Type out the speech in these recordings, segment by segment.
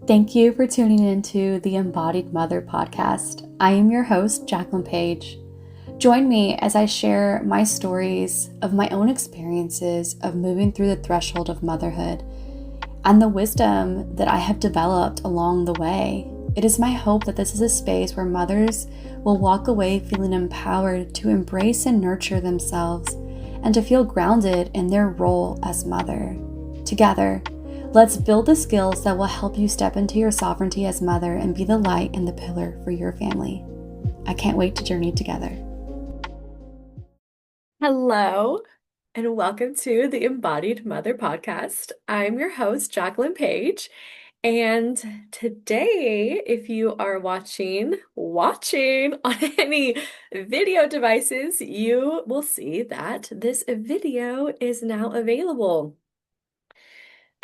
Thank you for tuning into the Embodied Mother podcast. I am your host, Jacquelyn Page. Join me as I share my stories of my own experiences of moving through the threshold of motherhood and the wisdom that I have developed along the way. It is my hope that this is a space where mothers will walk away feeling empowered to embrace and nurture themselves and to feel grounded in their role as mother. Together, let's build the skills that will help you step into your sovereignty as mother and be the light and the pillar for your family. I can't wait to journey together. Hello, and welcome to the Embodied Mother podcast. I'm your host, Jacquelyn Page. And today, if you are watching on any video devices, you will see that this video is now available.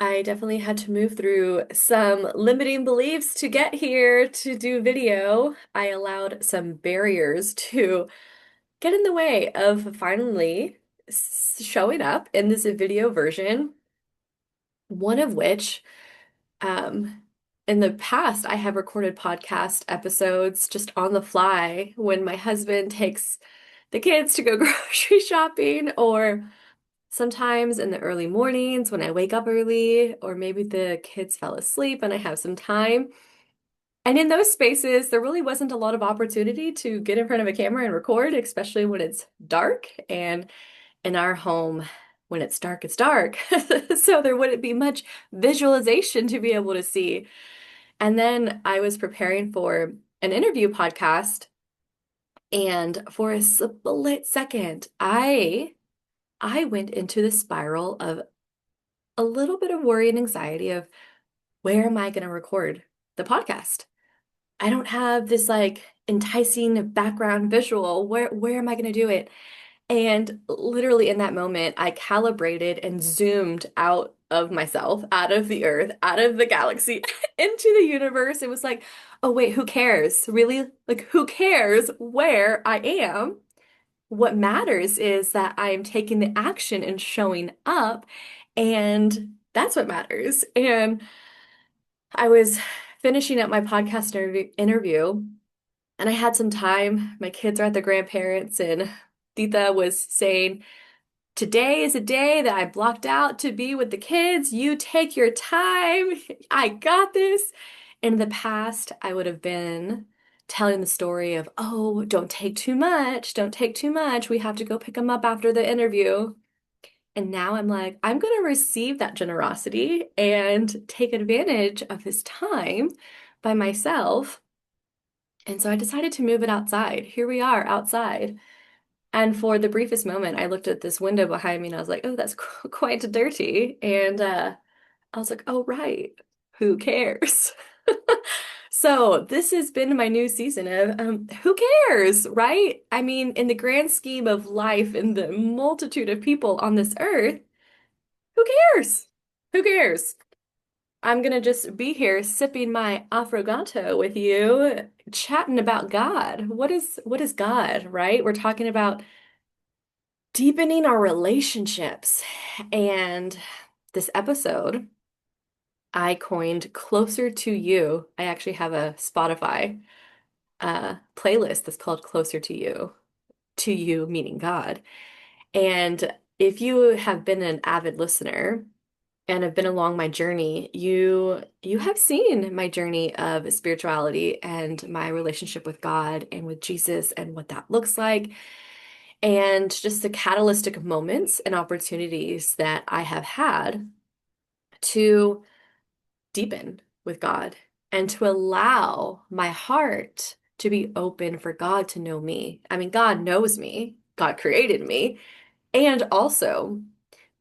I definitely had to move through some limiting beliefs to get here to do video. I allowed some barriers to get in the way of finally showing up in this video version, one of which, um, in the past, I have recorded podcast episodes just on the fly when my husband takes the kids to go grocery shopping, or sometimes in the early mornings when I wake up early, or maybe the kids fell asleep and I have some time. And in those spaces, there really wasn't a lot of opportunity to get in front of a camera and record, especially when it's dark. And in our home, when it's dark, it's dark. So there wouldn't be much visualization to be able to see. And then I was preparing for an interview podcast, and for a split second, I went into the spiral of a little bit of worry and anxiety of, where am I going to record the podcast? I don't have this like enticing background visual. Where am I going to do it? And literally in that moment, I calibrated and zoomed out of myself, out of the earth, out of the galaxy, into the universe. It was like, oh wait, who cares? Really? Like, who cares where I am? What matters is that I'm taking the action and showing up, and that's what matters. And I was finishing up my podcast interview, and I had some time. My kids are at the grandparents, and Tita was saying, today is a day that I blocked out to be with the kids. You take your time. I got this. In the past, I would have been telling the story of, oh, don't take too much. Don't take too much. We have to go pick them up after the interview. And now I'm like, I'm going to receive that generosity and take advantage of this time by myself. And so I decided to move it outside. Here we are outside. And for the briefest moment, I looked at this window behind me and I was like, oh, that's quite dirty. And I was like, oh, right. Who cares? So this has been my new season of who cares, right? I mean, in the grand scheme of life and the multitude of people on this earth, who cares? Who cares? I'm gonna just be here sipping my affogato with you, chatting about God. What is God, right? We're talking about deepening our relationships. And this episode, I coined Closer to You. I actually have a Spotify playlist that's called Closer to you meaning God. And if you have been an avid listener and have been along my journey, you have seen my journey of spirituality and my relationship with God and with Jesus and what that looks like, and just the catalytic moments and opportunities that I have had to deepen with God and to allow my heart to be open for God to know me. I mean, God knows me, God created me, and also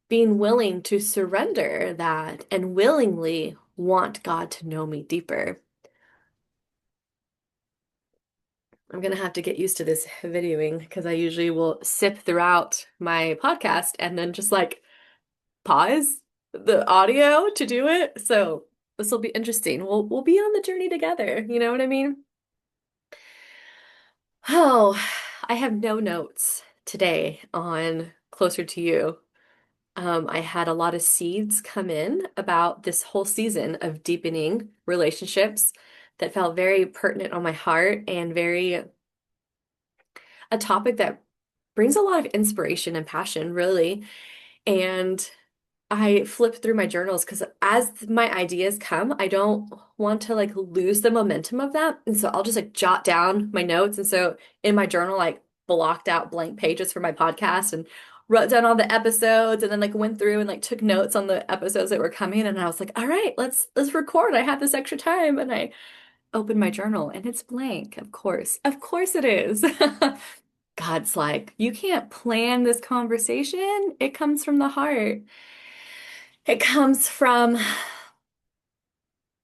being willing to surrender that and willingly want God to know me deeper. I'm gonna have to get used to this videoing because I usually will sip throughout my podcast and then just like pause the audio to do it. So this will be interesting. We'll be on the journey together. You know what I mean? Oh, I have no notes today on Closer to You. I had a lot of seeds come in about this whole season of deepening relationships that felt very pertinent on my heart and very a topic that brings a lot of inspiration and passion, really. And I flip through my journals because as my ideas come, I don't want to like lose the momentum of that. And so I'll just like jot down my notes. And so in my journal, like blocked out blank pages for my podcast and wrote down all the episodes and then like went through and like took notes on the episodes that were coming. And I was like, all right, let's record. I have this extra time. And I opened my journal and it's blank, of course. Of course it is. God's like, you can't plan this conversation. It comes from the heart. It comes from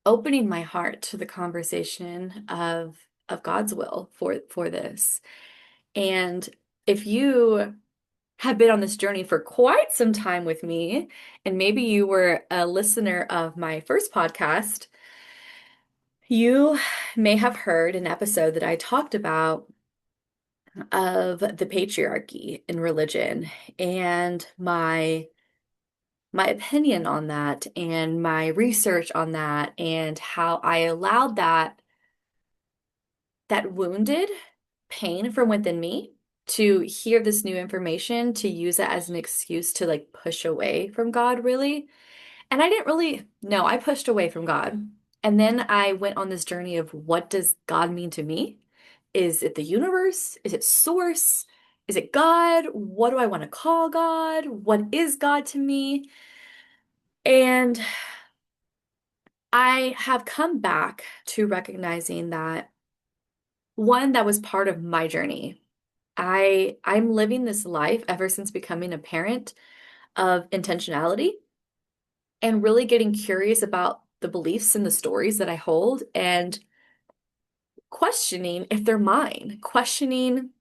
opening my heart to the conversation of God's will for this. And if you have been on this journey for quite some time with me, and maybe you were a listener of my first podcast, you may have heard an episode that I talked about of the patriarchy in religion and my opinion on that and my research on that and how I allowed that wounded pain from within me to hear this new information to use it as an excuse to like push away from God really. And I didn't really know. I pushed away from God. And then I went on this journey of what does God mean to me? Is it the universe? Is it source? Is it God? What do I want to call God? What is God to me? And I have come back to recognizing that one, that was part of my journey. I'm living this life ever since becoming a parent of intentionality and really getting curious about the beliefs and the stories that I hold and questioning if they're mine, questioning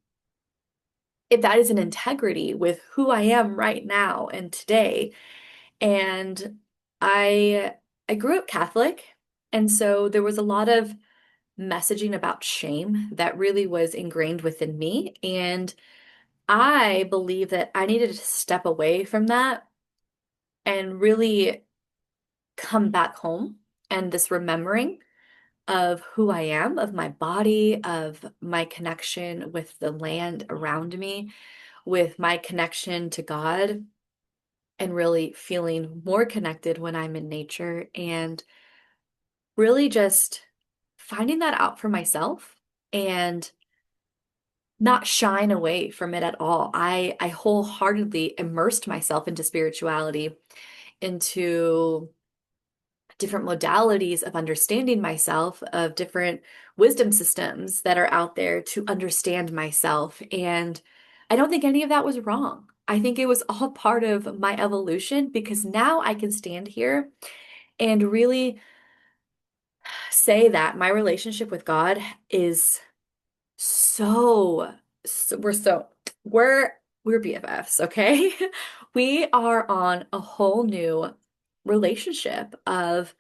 if that is an integrity with who I am right now and today. And I I grew up Catholic, and so there was a lot of messaging about shame that really was ingrained within me. And I believe that I needed to step away from that and really come back home and this remembering of who I am, of my body, of my connection with the land around me, with my connection to God, and really feeling more connected when I'm in nature and really just finding that out for myself and not shying away from it at all. I wholeheartedly immersed myself into spirituality, into different modalities of understanding myself, of different wisdom systems that are out there to understand myself. And I don't think any of that was wrong. I think it was all part of my evolution because now I can stand here and really say that my relationship with God is so, so we're we're BFFs, okay? We are on a whole new relationship of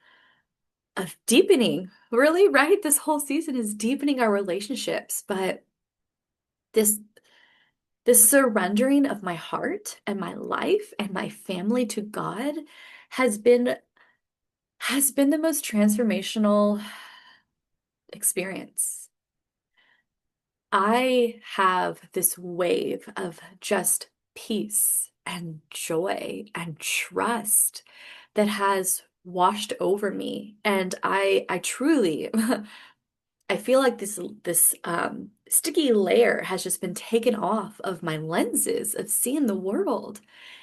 deepening. Really, right? This whole season is deepening our relationships, but this this surrendering of my heart and my life and my family to God has been has been the most transformational experience. I have this wave of just peace and joy and trust that has washed over me. And I truly I feel like this sticky layer has just been taken off of my lenses of seeing the world.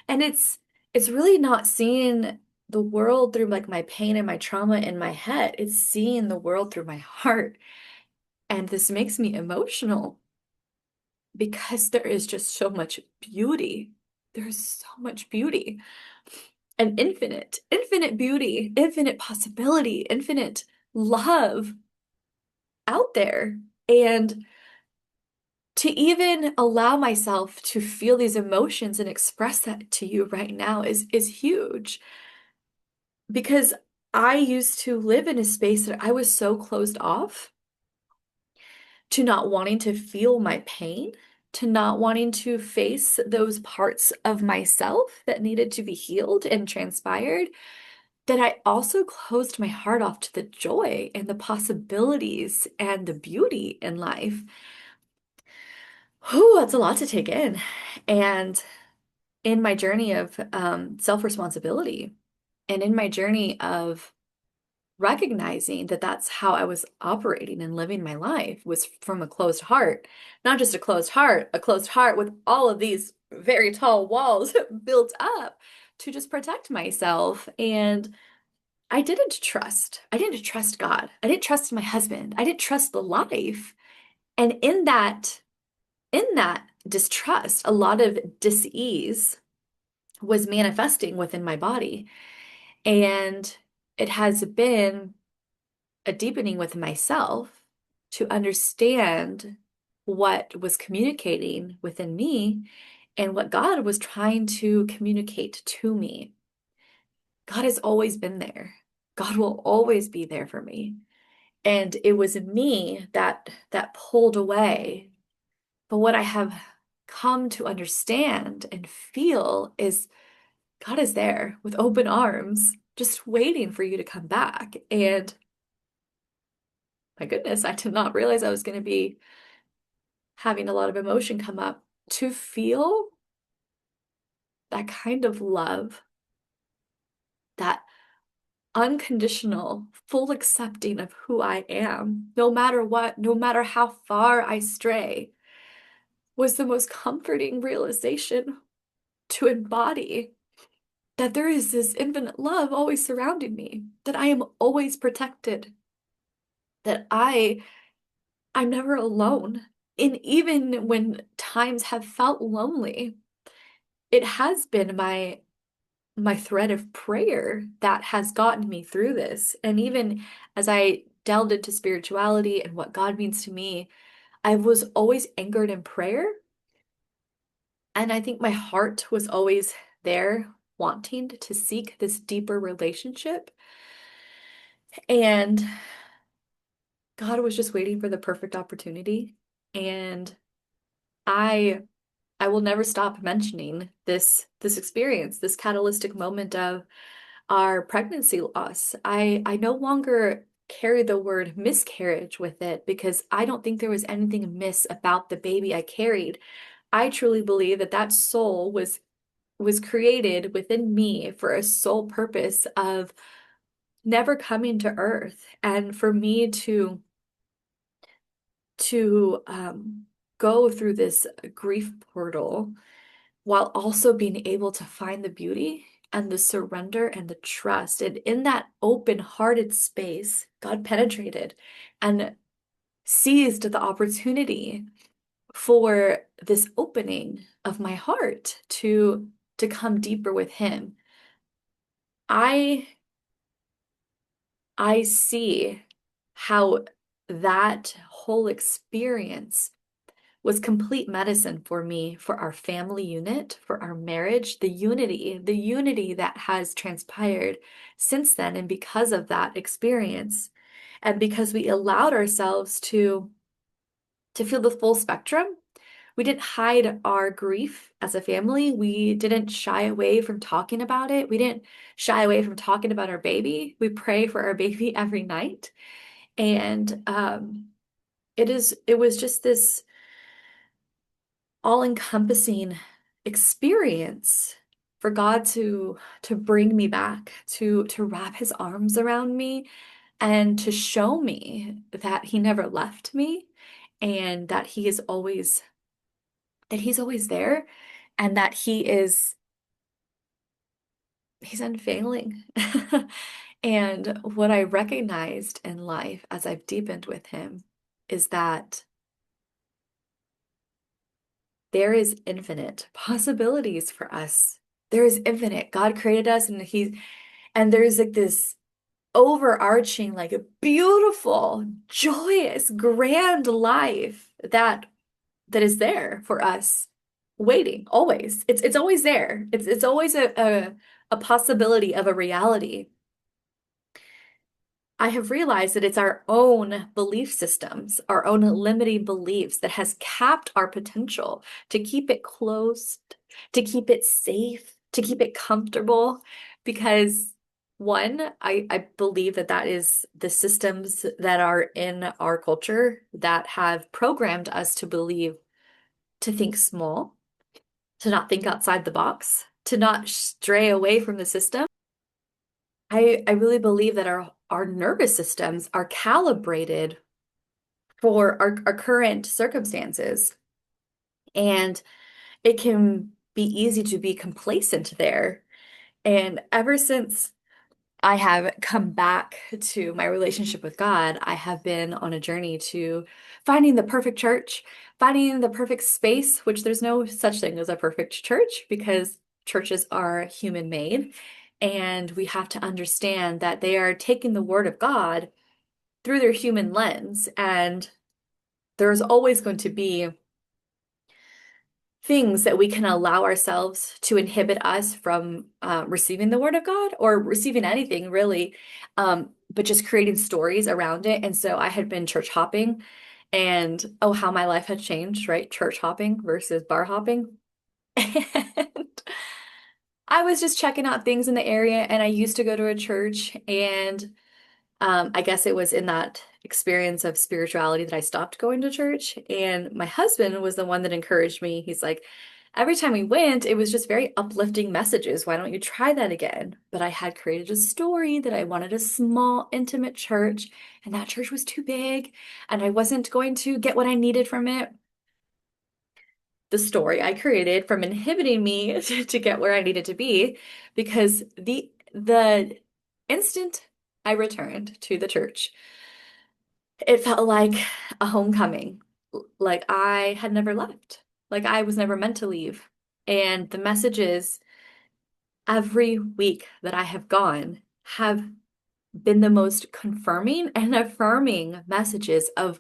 And it's really not seeing the world through like my pain and my trauma in my head. It's seeing the world through my heart. And this makes me emotional because there is just so much beauty. There's so much beauty and infinite beauty, infinite possibility, infinite love out there. And to even allow myself to feel these emotions and express that to you right now is huge because I used to live in a space that I was so closed off to not wanting to feel my pain to not wanting to face those parts of myself that needed to be healed and transpired, that I also closed my heart off to the joy and the possibilities and the beauty in life. Whew, that's a lot to take in. And in my journey of self-responsibility and in my journey of recognizing that that's how I was operating and living my life was from a closed heart, not just a closed heart with all of these very tall walls built up to just protect myself. And I didn't trust. I didn't trust God. I didn't trust my husband. I didn't trust the life. And in that distrust, a lot of dis-ease was manifesting within my body. And it has been a deepening with myself to understand what was communicating within me and what God was trying to communicate to me. God has always been there. God will always be there for me. And it was me that pulled away. But what I have come to understand and feel is God is there with open arms, just waiting for you to come back. And my goodness, I did not realize I was going to be having a lot of emotion come up to feel that kind of love, that unconditional, full accepting of who I am, no matter what, no matter how far I stray, was the most comforting realization to embody that there is this infinite love always surrounding me, that I am always protected, that I'm never alone. And even when times have felt lonely, it has been my thread of prayer that has gotten me through this. And even as I delved into spirituality and what God means to me, I was always anchored in prayer. And I think my heart was always there, wanting to seek this deeper relationship. And God was just waiting for the perfect opportunity. And I I will never stop mentioning this experience, this catalytic moment of our pregnancy loss. I no longer carry the word miscarriage with it because I don't think there was anything amiss about the baby I carried. I truly believe that that soul was created within me for a sole purpose of never coming to earth and for me to go through this grief portal while also being able to find the beauty and the surrender and the trust. And in that open-hearted space, God penetrated and seized the opportunity for this opening of my heart to come deeper with Him. I I see how that whole experience was complete medicine for me, for our family unit, for our marriage, the unity that has transpired since then. And because of that experience, and because we allowed ourselves to feel the full spectrum, we didn't hide our grief as a family. We didn't shy away from talking about it. We didn't shy away from talking about our baby. We pray for our baby every night. And it was just this all-encompassing experience for God to bring me back, to wrap his arms around me and to show me that he never left me and that he's always there and that he's unfailing. And what I recognized in life as I've deepened with him is that there is infinite possibilities for us. There is infinite. God created us and there's like this overarching, like a beautiful, joyous, grand life that is there for us, waiting always. It's always there. It's always a possibility of a reality. I have realized that it's our own belief systems, our own limiting beliefs that has capped our potential to keep it closed, to keep it safe, to keep it comfortable. Because one, I believe that that is the systems that are in our culture that have programmed us to believe, to think small, to not think outside the box, to not stray away from the system. I really believe that our nervous systems are calibrated for our current circumstances. And it can be easy to be complacent there. And ever since I have come back to my relationship with God, I have been on a journey to finding the perfect church, finding the perfect space, which there's no such thing as a perfect church because churches are human made. And we have to understand that they are taking the word of God through their human lens. And there's always going to be things that we can allow ourselves to inhibit us from receiving the word of God or receiving anything really, but just creating stories around it. And so I had been church hopping and oh, how my life had changed, right? Church hopping versus bar hopping. And I was just checking out things in the area and I used to go to a church and I guess it was in that experience of spirituality that I stopped going to church. And my husband was the one that encouraged me. He's like, every time we went, it was just very uplifting messages. Why don't you try that again? But I had created a story that I wanted a small, intimate church, and that church was too big, and I wasn't going to get what I needed from it. The story I created from inhibiting me to get where I needed to be because the instant I returned to the church, it felt like a homecoming. Like I had never left. Like I was never meant to leave. And the messages every week that I have gone have been the most confirming and affirming messages of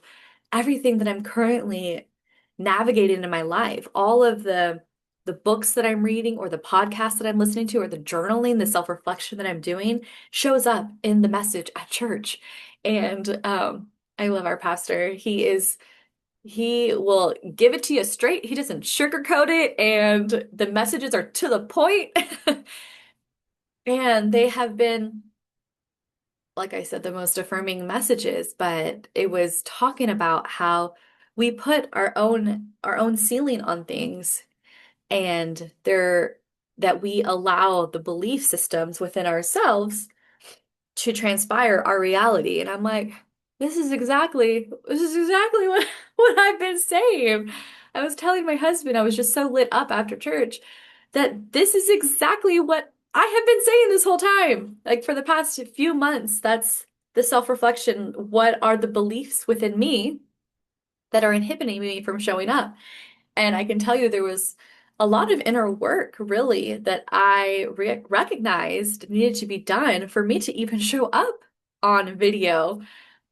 everything that I'm currently navigating in my life. All of the books that I'm reading or the podcasts that I'm listening to or the journaling, the self-reflection that I'm doing shows up in the message at church. And I love our pastor. He will give it to you straight. He doesn't sugarcoat it, and the messages are to the point. And they have been, like I said, the most affirming messages, but it was talking about how we put our own ceiling on things and they're that we allow the belief systems within ourselves to transpire our reality. And I'm like, this is exactly what I've been saying. I was telling my husband, I was just so lit up after church that this is exactly what I have been saying this whole time. Like for the past few months, that's the self-reflection. What are the beliefs within me that are inhibiting me from showing up? And I can tell you there was a lot of inner work, really, that I recognized needed to be done for me to even show up on video.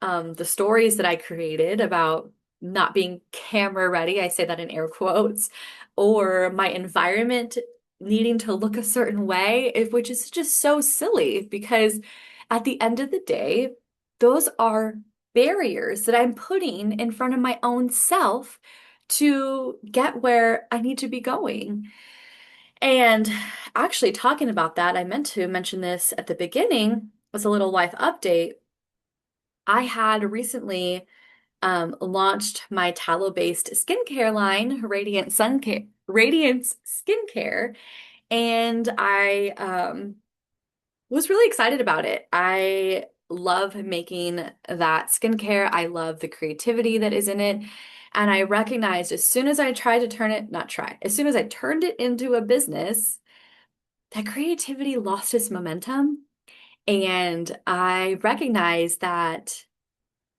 The stories that I created about not being camera ready, I say that in air quotes, or my environment needing to look a certain way, which is just so silly because at the end of the day, those are barriers that I'm putting in front of my own self to get where I need to be going. And actually, talking about that, I meant to mention this at the beginning as a little life update. I had recently launched my tallow-based skincare line, Radiance Skincare, and I was really excited about it. I love making that skincare. I love the creativity that is in it. And I recognized as soon as I tried to turn it, not try, as soon as I turned it into a business, that creativity lost its momentum. And I recognized that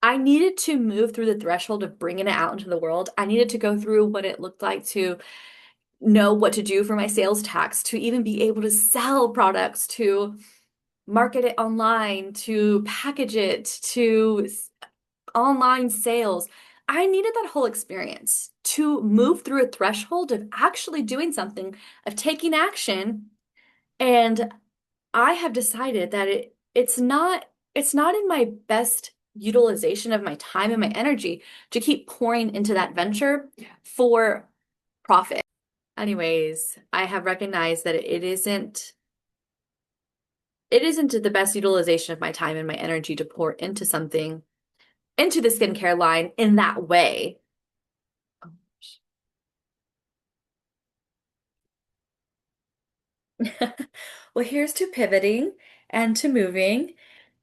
I needed to move through the threshold of bringing it out into the world. I needed to go through what it looked like to know what to do for my sales tax, to even be able to sell products, to market it online, to package it, to online sales. I needed that whole experience to move through a threshold of actually doing something, of taking action. And I have decided that it's not it's not in my best utilization of my time and my energy to keep pouring into that venture for profit. Anyways, I have recognized that it isn't the best utilization of my time and my energy to pour into something, into the skincare line in that way. Well, here's to pivoting and to moving.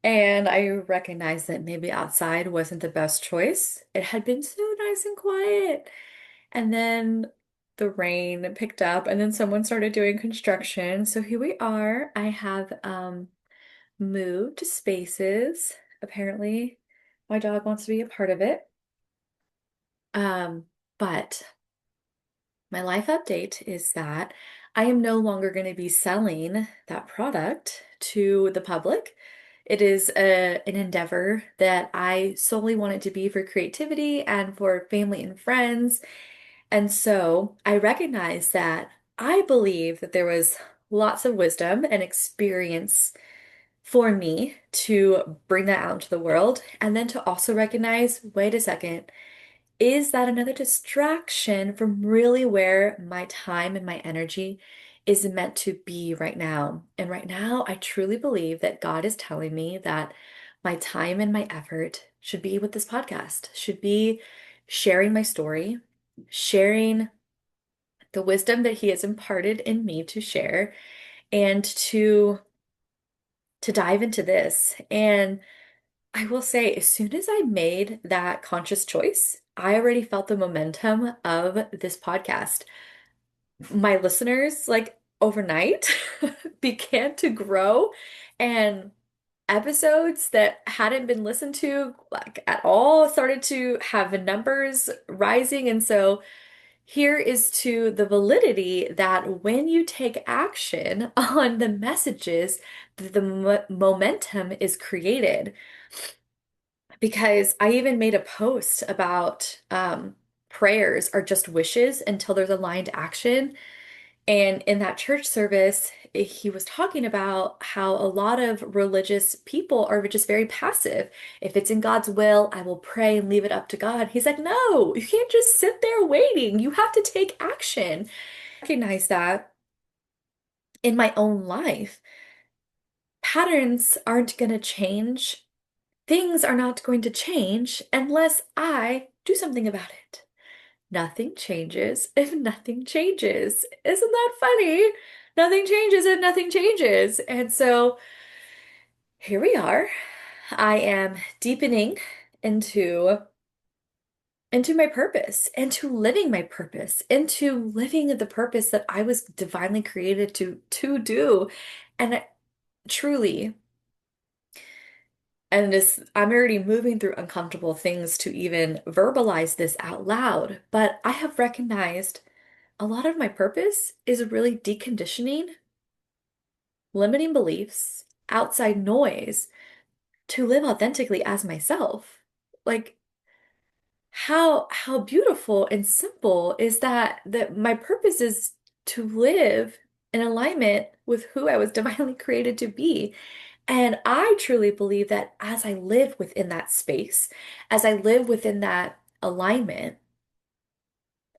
And I recognized that maybe outside wasn't the best choice. It had been so nice and quiet. And then the rain picked up, and then someone started doing construction. So here we are. I have moved spaces. Apparently, my dog wants to be a part of it. Um, but my life update is that I am no longer going to be selling that product to the public. It is an endeavor that I solely want it to be for creativity and for family and friends. And so I recognize that I believe that there was lots of wisdom and experience for me to bring that out into the world. And then to also recognize, wait a second, is that another distraction from really where my time and my energy is meant to be right now? And right now, I truly believe that God is telling me that my time and my effort should be with this podcast, should be sharing my story, sharing the wisdom that He has imparted in me to share, and to dive into this. And I will say, as soon as I made that conscious choice, I already felt the momentum of this podcast. My listeners, like overnight, began to grow, and episodes that hadn't been listened to like at all started to have numbers rising. And so here is to the validity that when you take action on the messages, the momentum is created. Because I even made a post about prayers are just wishes until there's aligned action. And in that church service, he was talking about how a lot of religious people are just very passive. If it's in God's will, I will pray and leave it up to God. He's like, no, you can't just sit there waiting. You have to take action. Recognize that in my own life, patterns aren't going to change. Things are not going to change unless I do something about it. Nothing changes if nothing changes. Isn't that funny? Nothing changes if nothing changes. And so here we are. I am deepening into into my purpose, into living my purpose, into living the purpose that I was divinely created to do. And truly, and this, I'm already moving through uncomfortable things to even verbalize this out loud, but I have recognized a lot of my purpose is really deconditioning limiting beliefs, outside noise to live authentically as myself. Like how beautiful and simple is that my purpose is to live in alignment with who I was divinely created to be. And I truly believe that as I live within that space, as I live within that alignment,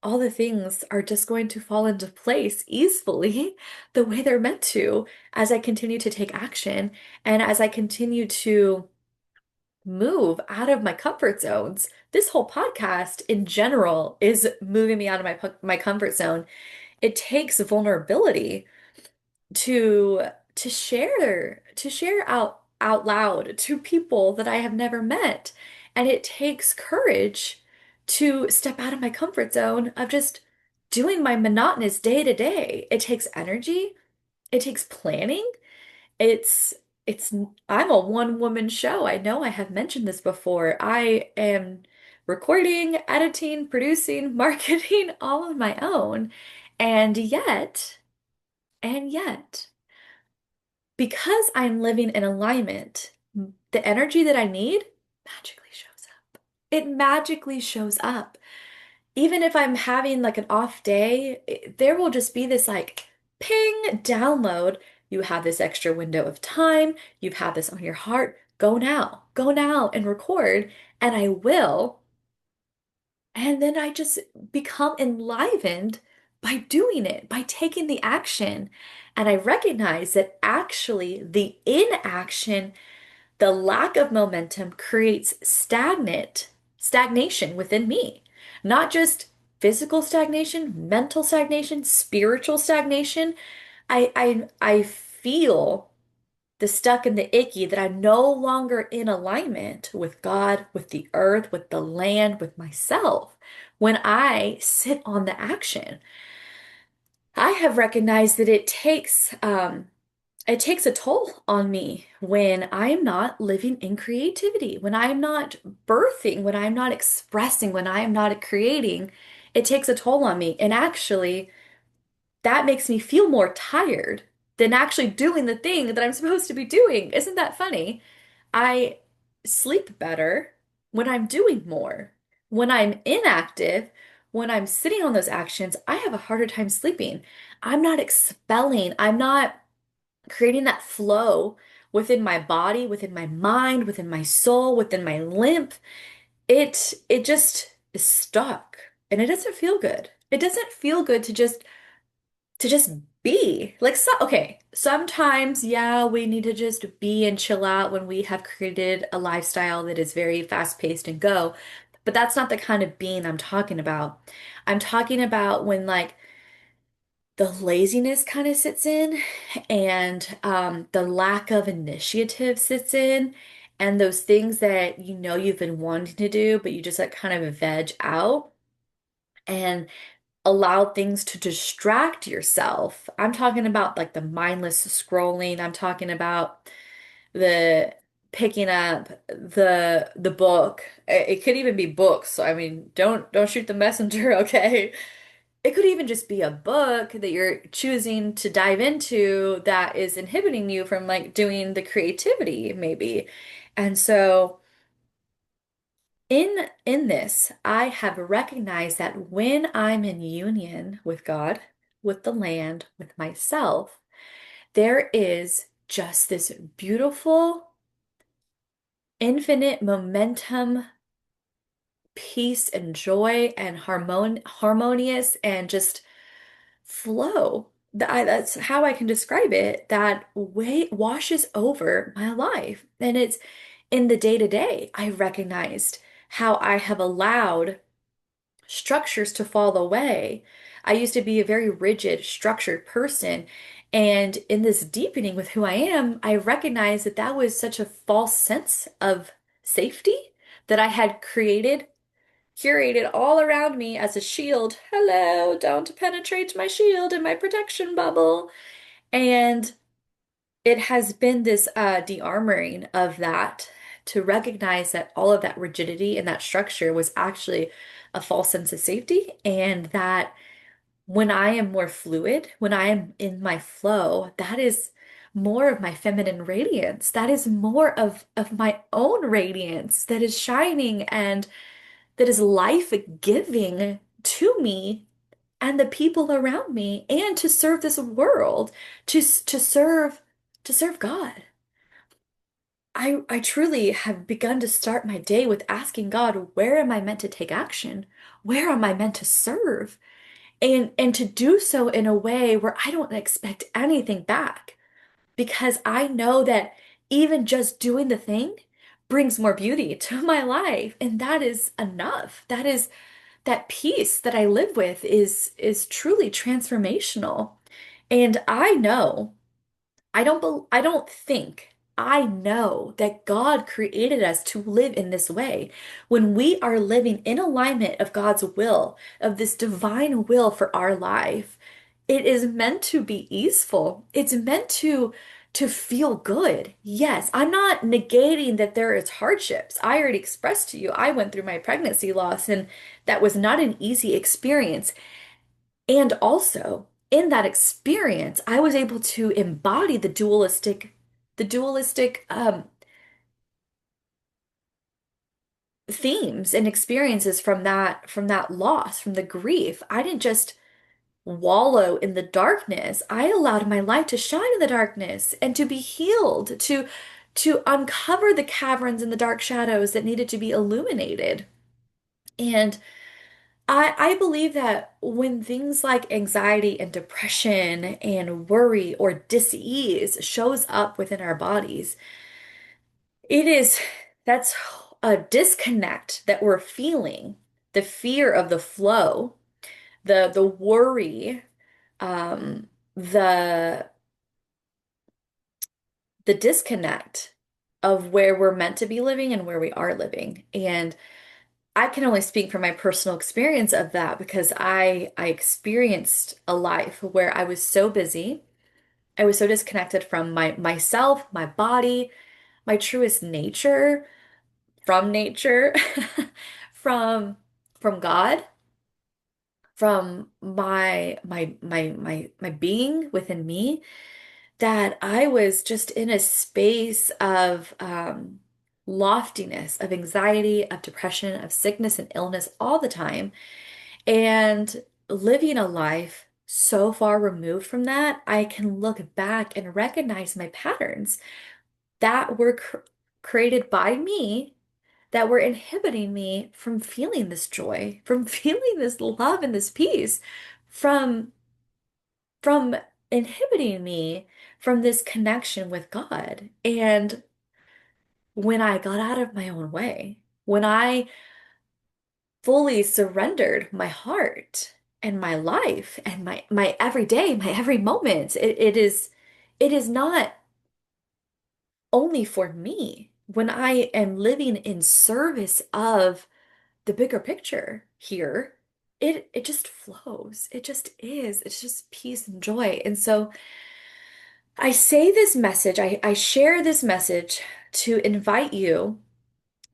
all the things are just going to fall into place easily the way they're meant to as I continue to take action and as I continue to move out of my comfort zones. This whole podcast in general is moving me out of my comfort zone. It takes vulnerability to to share out loud to people that I have never met. And it takes courage to step out of my comfort zone of just doing my monotonous day to day. It takes energy, it takes planning. It's it's I'm a one woman show. I know I have mentioned this before. I am recording, editing, producing, marketing all on my own. And yet, because I'm living in alignment, the energy that I need magically shows up. It magically shows up. Even if I'm having like an off day, there will just be this like ping download. You have this extra window of time. You've had this on your heart. go now and record. And I will. And then I just become enlivened by doing it, by taking the action. And I recognize that actually the inaction, the lack of momentum creates stagnation within me. Not just physical stagnation, mental stagnation, spiritual stagnation. I feel the stuck and the icky that I'm no longer in alignment with God, with the earth, with the land, with myself when I sit on the action. I have recognized that it takes a toll on me when I am not living in creativity, when I am not birthing, when I am not expressing, when I am not creating. It takes a toll on me. And actually, that makes me feel more tired than actually doing the thing that I'm supposed to be doing. Isn't that funny? I sleep better when I'm doing more. When I'm inactive, when I'm sitting on those actions, I have a harder time sleeping. I'm not expelling, I'm not creating that flow within my body, within my mind, within my soul, within my lymph. It just is stuck and it doesn't feel good. It doesn't feel good to just be. Like, so, okay, sometimes, yeah, we need to just be and chill out when we have created a lifestyle that is very fast-paced and go. But that's not the kind of being I'm talking about. I'm talking about when, like, the laziness kind of sits in and the lack of initiative sits in, and those things that you know you've been wanting to do, but you just like kind of veg out. And allow things to distract yourself. I'm talking about like the mindless scrolling. I'm talking about the picking up the book. It could even be books. So I mean, don't shoot the messenger, okay? It could even just be a book that you're choosing to dive into that is inhibiting you from like doing the creativity maybe. And so in this, I have recognized that when I'm in union with God, with the land, with myself, there is just this beautiful, infinite momentum, peace and joy and harmonious and just flow. That's how I can describe it. That way washes over my life. And it's in the day to day, I recognized how I have allowed structures to fall away. I used to be a very rigid, structured person. And in this deepening with who I am, I recognized that that was such a false sense of safety that I had curated all around me as a shield. Hello, don't penetrate my shield and my protection bubble. And it has been this de-armoring of that to recognize that all of that rigidity and that structure was actually a false sense of safety, and that when I am more fluid, when I am in my flow, that is more of my feminine radiance. That is more of my own radiance that is shining and that is life-giving to me and the people around me and to serve this world, to serve God. I truly have begun to start my day with asking God, where am I meant to take action? Where am I meant to serve? And to do so in a way where I don't expect anything back because I know that even just doing the thing brings more beauty to my life, and that is enough. That is that peace that I live with is truly transformational. And I know I don't think, I know that God created us to live in this way. When we are living in alignment of God's will, of this divine will for our life, it is meant to be easeful. It's meant to feel good. Yes, I'm not negating that there is hardships. I already expressed to you, I went through my pregnancy loss and that was not an easy experience. And also, in that experience, I was able to embody the dualistic themes and experiences from that loss, from the grief. I didn't just wallow in the darkness. I allowed my light to shine in the darkness and to be healed, to uncover the caverns and the dark shadows that needed to be illuminated. And I believe that when things like anxiety and depression and worry or dis-ease shows up within our bodies, it is that's a disconnect that we're feeling, the fear of the flow, the worry, um, the the disconnect of where we're meant to be living and where we are living. And I can only speak from my personal experience of that because I experienced a life where I was so busy. I was so disconnected from myself, my body, my truest nature, from nature, from from God, from my being within me, that I was just in a space of loftiness, of anxiety, of depression, of sickness and illness all the time. And living a life so far removed from that, I can look back and recognize my patterns that were created by me that were inhibiting me from feeling this joy, from feeling this love and this peace, from from inhibiting me from this connection with God. And when I got out of my own way, when I fully surrendered my heart and my life and my every day, my every moment, it is not only for me. When I am living in service of the bigger picture here, it just flows. It just is. It's just peace and joy. And so I say this message, I share this message to invite you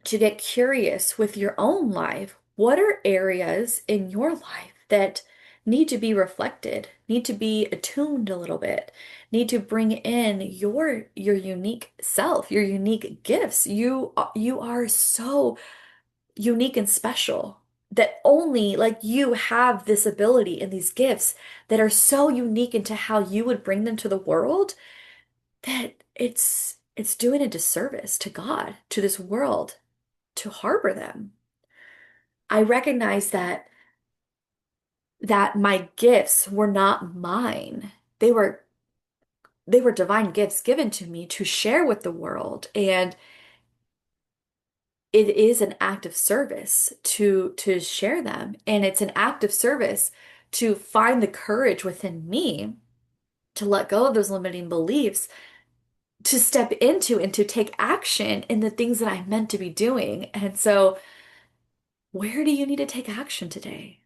to get curious with your own life. What are areas in your life that need to be reflected, need to be attuned a little bit, need to bring in your unique self, your unique gifts. You are so unique and special that only like you have this ability and these gifts that are so unique into how you would bring them to the world that it's doing a disservice to God, to this world, to harbor them. I recognize that my gifts were not mine. They were divine gifts given to me to share with the world, and it is an act of service to share them, and it's an act of service to find the courage within me to let go of those limiting beliefs, to step into and to take action in the things that I'm meant to be doing. And so, where do you need to take action today?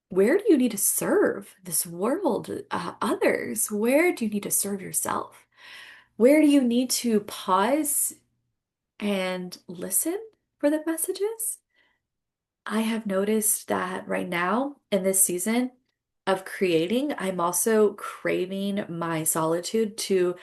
Where do you need to serve this world, others? Where do you need to serve yourself? Where do you need to pause and listen for the messages? I have noticed that right now in this season of creating, I'm also craving my solitude to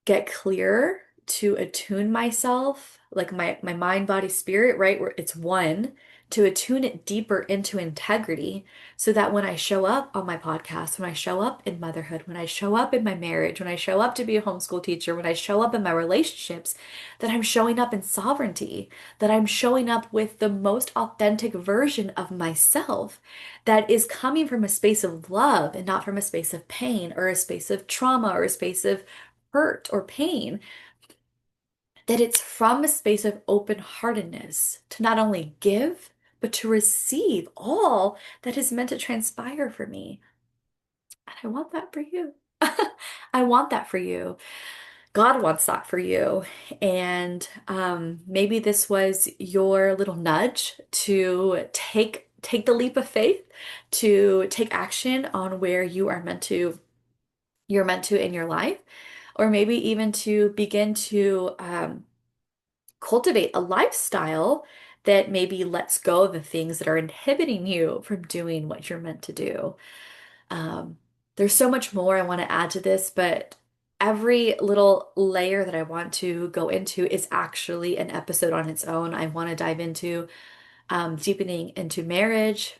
get clearer, to attune myself, like my mind, body, spirit, right? Where it's one, to attune it deeper into integrity so that when I show up on my podcast, when I show up in motherhood, when I show up in my marriage, when I show up to be a homeschool teacher, when I show up in my relationships, that I'm showing up in sovereignty, that I'm showing up with the most authentic version of myself that is coming from a space of love and not from a space of pain or a space of trauma or a space of hurt or pain, that it's from a space of open-heartedness to not only give, but to receive all that is meant to transpire for me. And I want that for you. I want that for you. God wants that for you. And maybe this was your little nudge to take the leap of faith, to take action on where you're meant to in your life, or maybe even to begin to cultivate a lifestyle that maybe lets go of the things that are inhibiting you from doing what you're meant to do. Um, there's so much more I want to add to this, but every little layer that I want to go into is actually an episode on its own. I want to dive into deepening into marriage,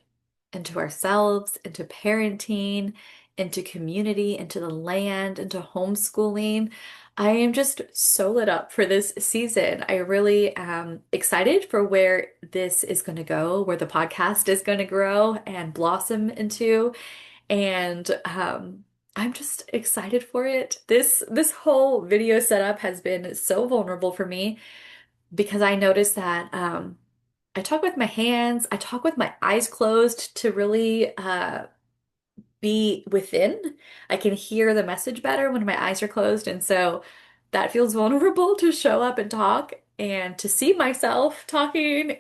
into ourselves, into parenting, into community, into the land, into homeschooling. I am just so lit up for this season. I really am excited for where this is going to go, where the podcast is going to grow and blossom into. And I'm just excited for it. This whole video setup has been so vulnerable for me because I noticed that I talk with my hands, I talk with my eyes closed to really be within. I can hear the message better when my eyes are closed. And so that feels vulnerable to show up and talk and to see myself talking.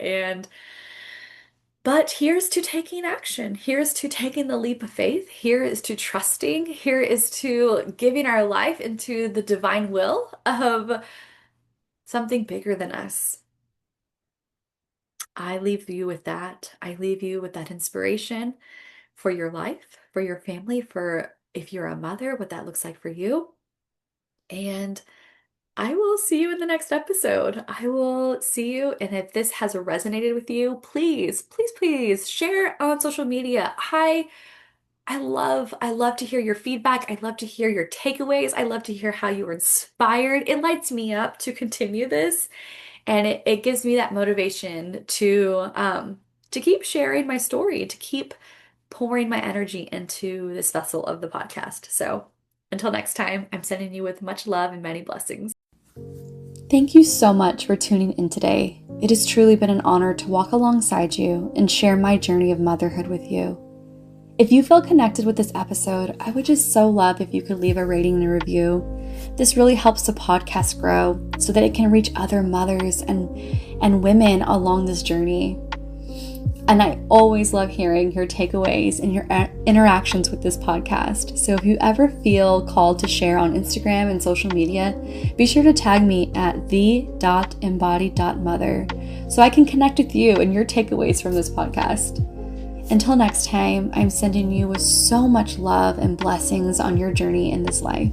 But here's to taking action. Here's to taking the leap of faith. Here is to trusting. Here is to giving our life into the divine will of something bigger than us. I leave you with that. I leave you with that inspiration for your life, for your family, for if you're a mother, what that looks like for you. And I will see you in the next episode. I will see you. And if this has resonated with you, please, please, please share on social media. I love to hear your feedback. I love to hear your takeaways. I love to hear how you were inspired. It lights me up to continue this. And it gives me that motivation to keep sharing my story, to keep pouring my energy into this vessel of the podcast. So until next time, I'm sending you with much love and many blessings. Thank you so much for tuning in today. It has truly been an honor to walk alongside you and share my journey of motherhood with you. If you feel connected with this episode, I would just so love if you could leave a rating and a review. This really helps the podcast grow so that it can reach other mothers and women along this journey. And I always love hearing your takeaways and your interactions with this podcast. So if you ever feel called to share on Instagram and social media, be sure to tag me at the.embodied.mother so I can connect with you and your takeaways from this podcast. Until next time, I'm sending you with so much love and blessings on your journey in this life.